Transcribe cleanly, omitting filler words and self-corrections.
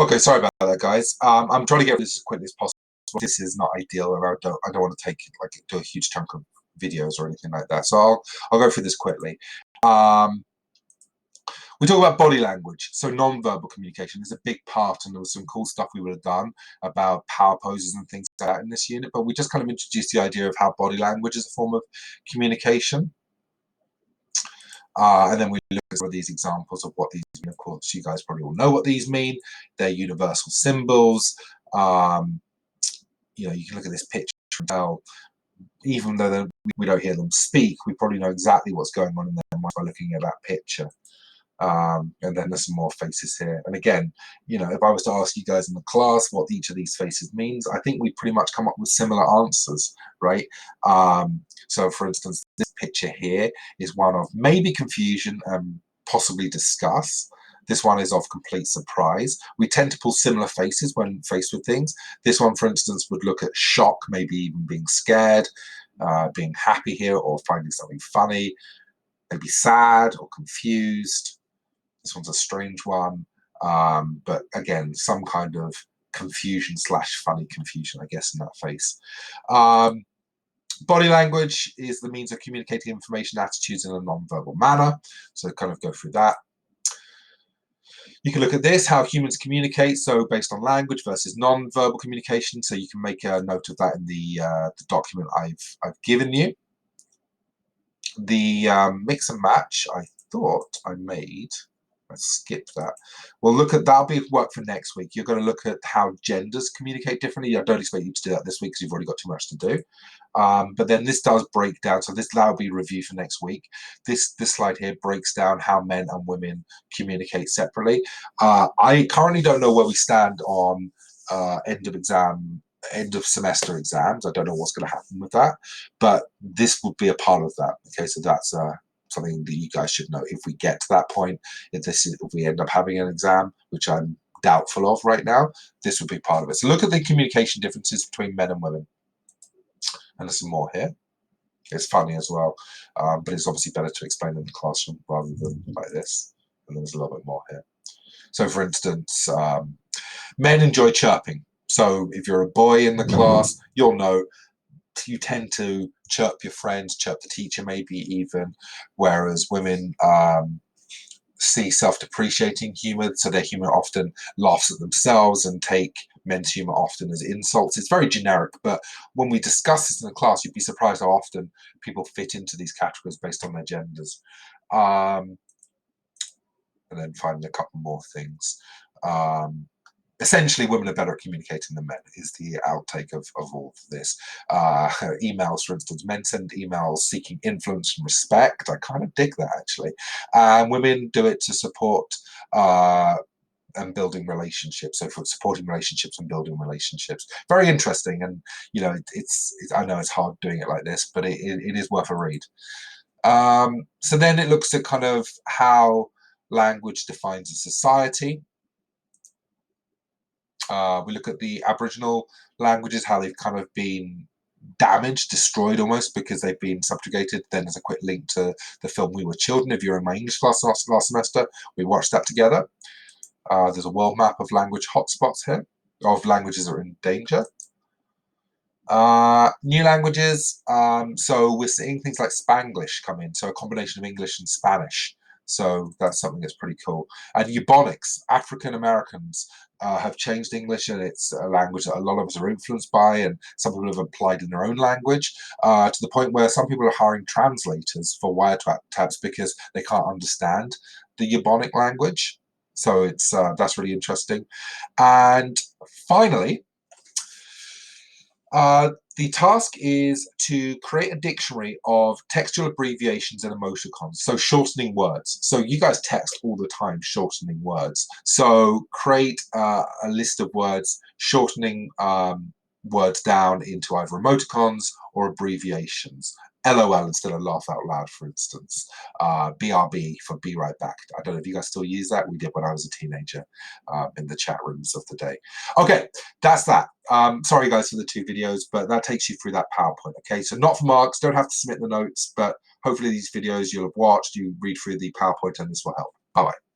Okay, sorry about that, guys. I'm trying to get this as quickly as possible. This is not ideal, and I don't want to take like do a huge chunk of videos or anything like that. So I'll go through this quickly. We talk about body language, so non-verbal communication is a big part, and there was some cool stuff we would have done about power poses and things like that in this unit. But we just kind of introduced the idea of how body language is a form of communication. And then we look at some of these examples of what these mean. Of course, you guys probably all know what these mean. They're universal symbols. You can look at this picture and tell, even though we don't hear them speak, we probably know exactly what's going on in their mind by looking at that picture. And then there's some more faces here. And again, if I was to ask you guys in the class what each of these faces means, I think we pretty much come up with similar answers, right? So for instance, this picture here is one of maybe confusion and possibly disgust. This one is of complete surprise. We tend to pull similar faces when faced with things. This one, for instance, would look at shock, maybe even being scared, being happy here, or finding something funny, maybe sad or confused. This one's a strange one, but again, some kind of confusion / funny confusion, I guess, in that face. Body language is the means of communicating information, attitudes in a non-verbal manner. So kind of go through that. You can look at this, how humans communicate, so based on language versus non-verbal communication. So you can make a note of that in the document I've given you. The mix and match, I thought I made. Let's skip that. Well, look at that'll be work for next week. You're going to look at how genders communicate differently. I don't expect you to do that this week because you've already got too much to do. But then this does break down. So that'll be review for next week. This slide here breaks down how men and women communicate separately. I currently don't know where we stand on end of semester exams. I don't know what's going to happen with that, but this would be a part of that. Okay, so that's something that you guys should know if we get to that point. If we end up having an exam, which I'm doubtful of right now, this would be part of it. So look at the communication differences between men and women. And there's some more here. It's funny as well, but it's obviously better to explain in the classroom rather than like this. And there's a little bit more here. So for instance, men enjoy chirping. So if you're a boy in the class, you'll know you tend to chirp your friends, chirp the teacher maybe even, whereas women see self-depreciating humor, so their humor often laughs at themselves and take men's humor often as insults. It's very generic, but when we discuss this in the class, you'd be surprised how often people fit into these categories based on their genders. And then finally a couple more things. Essentially, women are better at communicating than men is the outtake of all of this. Emails, for instance, men send emails seeking influence and respect. I kind of dig that, actually. Women do it to support and building relationships. So for supporting relationships and building relationships. Very interesting. And, it's I know it's hard doing it like this, but it is worth a read. So then it looks at kind of how language defines a society. We look at the Aboriginal languages, how they've kind of been damaged, destroyed almost, because they've been subjugated. Then there's a quick link to the film We Were Children. If you were in my English class last semester, we watched that together. There's a world map of language hotspots here, of languages that are in danger. New languages, so we're seeing things like Spanglish come in, so a combination of English and Spanish. So that's something that's pretty cool. And Ebonics, African Americans have changed English, and it's a language that a lot of us are influenced by, and some people have applied in their own language, to the point where some people are hiring translators for wiretaps because they can't understand the Ebonic language. So it's that's really interesting. And finally, the task is to create a dictionary of textual abbreviations and emoticons, so shortening words. So you guys text all the time shortening words. So create a list of words shortening words down into either emoticons or abbreviations. LOL instead of laugh out loud, for instance. BRB for be right back. I don't know if you guys still use that. We did when I was a teenager in the chat rooms of the day. Okay, that's that. Sorry guys for the 2 videos, but that takes you through that PowerPoint. Okay, so not for marks, don't have to submit the notes, but hopefully these videos you'll have watched, you read through the PowerPoint and this will help. Bye-bye.